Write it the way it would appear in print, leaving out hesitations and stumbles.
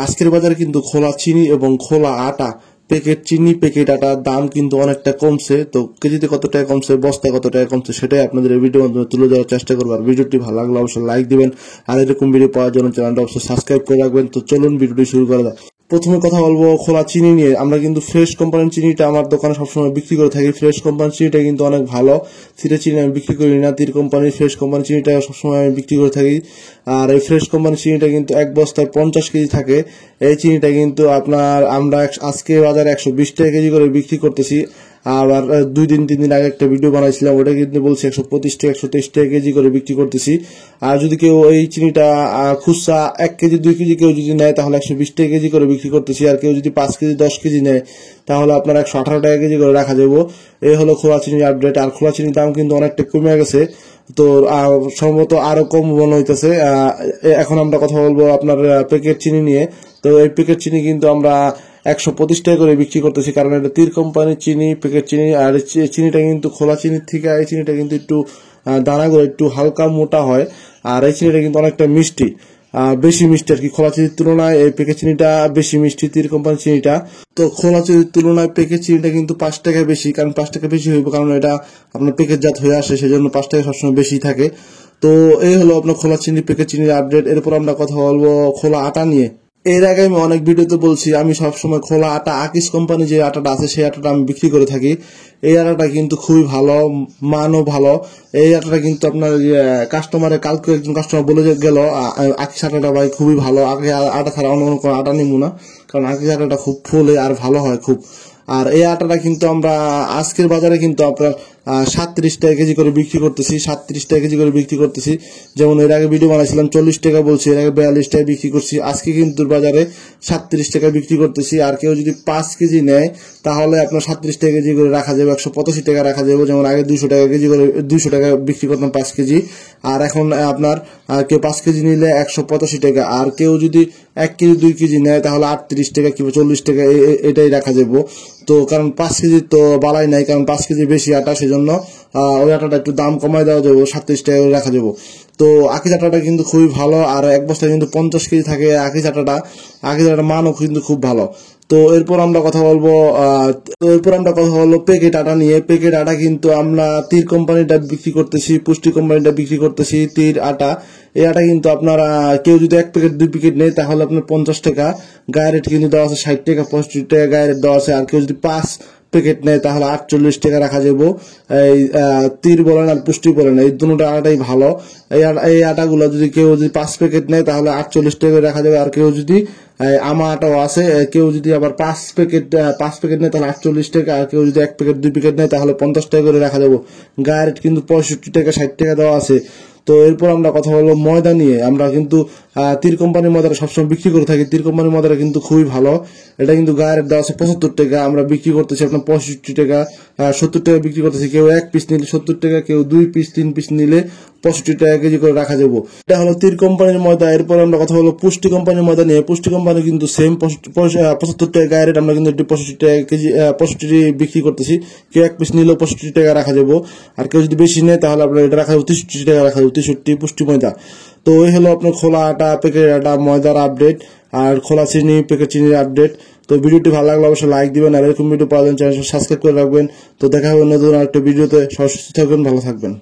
আজকের বাজারে কিন্তু খোলা চিনি এবং খোলা আটা, প্যাকেট চিনি প্যাকেট আটার দাম কিন্তু অনেকটা কমছে। তো কেজিতে কত টাকা কমছে, বস্তায় কত টাকা কমছে, সেটাই আপনাদের এই ভিডিওর মাধ্যমে তুলে ধরার চেষ্টা করবো। আর ভিডিওটি ভালো লাগলে অবশ্যই লাইক দিবেন, আর এরকম ভিডিও পাওয়ার জন্য চ্যানেলটা অবশ্যই সাবস্ক্রাইব করে রাখবেন। তো চলুন ভিডিওটি শুরু করা যাক। প্রথমে কথা বলবো খোলা চিনি নিয়ে। আমরা কিন্তু ফ্রেশ কোম্পানির চিনিটা আমার দোকানে সবসময় বিক্রি করে থাকি। ফ্রেশ কোম্পানির চিনিটা কিন্তু অনেক ভালো। সিটে চিনি আমি বিক্রি করি না, তীর কোম্পানির ফ্রেশ কোম্পানির চিনিটা সবসময় আমি বিক্রি করে থাকি। আর এই ফ্রেশ কোম্পানির চিনিটা কিন্তু এক বস্তায় 50 কেজি থাকে। এই চিনিটা কিন্তু আমরা আজকে বাজারে 120 টাকা কেজি করে বিক্রি করতেছি। আবার 2-3 দিন আগে একটা ভিডিও বানাইছিলাম, ওটা কিন্তু বলছি 125 টাকা 123 টাকা কেজি করে বিক্রি করতেছি। আর যদি কেউ এই চিনিটা খুচরা 1 কেজি 2 কেজি কেউ যদি নেয় তাহলে 120 টাকা কেজি করে বিক্রি করতেছি। আর কেউ যদি 5 কেজি 10 কেজি নেয় তাহলে আপনার 118 টাকা কেজি করে রাখা যাবো। এই হলো খোলা চিনির আপডেট। আর খোলা চিনির দাম কিন্তু অনেকটা কমে গেছে, তো সম্ভবত আরো কম মনে হইতেছে। এখন আমরা কথা বলবো আপনার প্যাকেট চিনি নিয়ে। তো এই প্যাকেট চিনি কিন্তু আমরা 125 টাকা করে বিক্রি করতেছি, কারণ এটা তীর কোম্পানির চিনি, প্যাকেট চিনি। আর চিনিটা কিন্তু খোলা চিনির থেকে এই চিনিটা কিন্তু একটু দানাগুলো একটু হালকা মোটা হয়। আর এই চিনিটা কিন্তু অনেকটা মিষ্টি, বেশি মিষ্টি আর কি। খোলা চিনির তুলনায় এই প্যাকেট চিনিটা বেশি মিষ্টি, তীর কোম্পানির চিনিটা। তো খোলা চিনির তুলনায় প্যাকেট চিনিটা কিন্তু 5 টাকা বেশি, কারণ 5 টাকা বেশি হইব, কারণ এটা আপনার প্যাকেটজাত হয়ে আসে, সেজন্য 5 টাকা সবসময় বেশি থাকে। তো এই হলো আপনার খোলা চিনি প্যাকেট চিনির আপডেট। এরপর আমরা কথা বলবো খোলা আটা নিয়ে। এর আগে আমি অনেক ভিডিওতে বলছি আমি সবসময় খোলা আটা, আকিস কোম্পানি যে আটাটা আছে সেই আটাটা আমি বিক্রি করে থাকি। এই আটাটা কিন্তু খুবই ভালো, মানও ভালো। এই আটাটা কিন্তু আপনার কাস্টমারের কালকে একজন কাস্টমার বলে গেল আকিস আটাটা ভাই খুবই ভালো, আগে আটা ছাড়া অন্য কোনো আটা নিব না, কারণ আকিস আটাটা খুব ফুলে আর ভালো হয় খুব। আর এই আটাটা কিন্তু আমরা আজকের বাজারে কিন্তু আপনার 37 টাকা কেজি করে বিক্রি করতেছি, 37 টাকা কেজি করে বিক্রি করতেছি। যেমন এর আগে ভিডিও বানাইছিলাম 40 টাকা বলছি, এর আগে 42 টাকা বিক্রি করছি। আজকে কিন্তু বাজারে 37 টাকা বিক্রি করতেছি। আর কেউ যদি 5 কেজি নেয় তাহলে আপনার 37 টাকা কেজি করে রাখা যাবে, 185 টাকা রাখা যাবে। যেমন আগে 200 টাকা কেজি করে 200 টাকা বিক্রি করতাম 5 কেজি, আর এখন আপনার কেউ 5 কেজি নিলে 185 টাকা। আর কেউ যদি 1 কেজি 2 কেজি নেয় তাহলে 38 টাকা কিংবা 40 টাকা এটাই রাখা যাবো। তো কারণ 5 কেজি তো বালাই নাই, কারণ 5 কেজি বেশি আটা, সেজন্য ওই আটাটা একটু দাম কমাই দেওয়া যাবো, 37 টাকা করে রাখা যাবো। তো আকিস আটাটা কিন্তু খুবই ভালো, আর এক বস্তায় কিন্তু 50 কেজি থাকে আকিস আটাটা। আকিস আটার মানও কিন্তু খুব ভালো। তো এরপর আমরা কথা বলবো প্যাকেট আটা নিয়ে। প্যাকেট আটা কিন্তু আমরা তীর কোম্পানিটা বিক্রি করতেছি, পুষ্টি কোম্পানিটা বিক্রি করতেছি তীর আটা। এই আটা কিন্তু আপনারা কেউ যদি 1 প্যাকেট 2 প্যাকেট নেয় তাহলে আপনার 50 টাকা গায়ে রেট কিন্তু দেওয়া আছে, 60 টাকা 65 টাকা গায়ে রেট দেওয়া আছে। আর কেউ যদি 5 প্যাকেট নেয় তাহলে 48 টাকা রাখা যাবো। এই তীর বলেন আর পুষ্টি বলেন, এই দুটো আটাই ভালো। এই আটাগুলো যদি কেউ যদি 5 প্যাকেট নেয় তাহলে 48 টাকা রাখা যাবে। আর কেউ যদি আমা আটাও আছে, কেউ যদি আবার 5 প্যাকেট নেয় তাহলে 48 টাকা। আর কেউ যদি 1 প্যাকেট 2 প্যাকেট নেয় তাহলে 50 টাকা করে রাখা যাবো। গায়ে রেট কিন্তু 65 টাকা 60 টাকা দেওয়া আছে। তো এরপর আমরা কথা বলবো ময়দা নিয়ে। আমরা কিন্তু তীর কোম্পানির ময়দাটা সবসময় বিক্রি করে থাকি। তীর কোম্পানির ময়দাটা কিন্তু খুবই ভালো। এটা কিন্তু গায়ের রেট দেওয়া আছে 75 টাকা, আমরা বিক্রি করতেছি আপনার 65 টাকা 70 টাকা বিক্রি করতেছি। কেউ 1 পিস নিলে 70 টাকা, কেউ 2 পিস 3 পিস নিলে 65 টাকা কেজি করে রাখা যাবো। এটা হলো তীর কোম্পানির ময়দা। এরপর আমরা কথা বলবো পুষ্টি কোম্পানির ময়দা নিয়ে। পুষ্টি কোম্পানি কিন্তু সেম 75 টাকা গায়ে রেট, আমরা কিন্তু 65 টাকা কেজি 65 বিক্রি করতেছি। কেউ 1 পিস নিলেও 65 টাকা রাখা যাবো। আর কেউ যদি বেশি নেয় তাহলে আপনার এটা রাখা যাবে 63 টাকা রাখা যাবে, 63 পুষ্টি ময়দা। তো এই হলো আপনার খোলা আটা, প্যাকেট আটা, ময়দার আপডেট, আর খোলা চিনি প্যাকেট চিনির আপডেট। তো ভিডিওটি ভালো লাগলে অবশ্যই লাইক দিবেন, আর এরকম ভিডিও পাওয়ার জন্য চ্যানেল সাবস্ক্রাইব করে রাখবেন। তো দেখা হবে নতুন আরেকটা ভিডিওতে। সবাই সুস্থ থাকবেন, ভালো থাকবেন।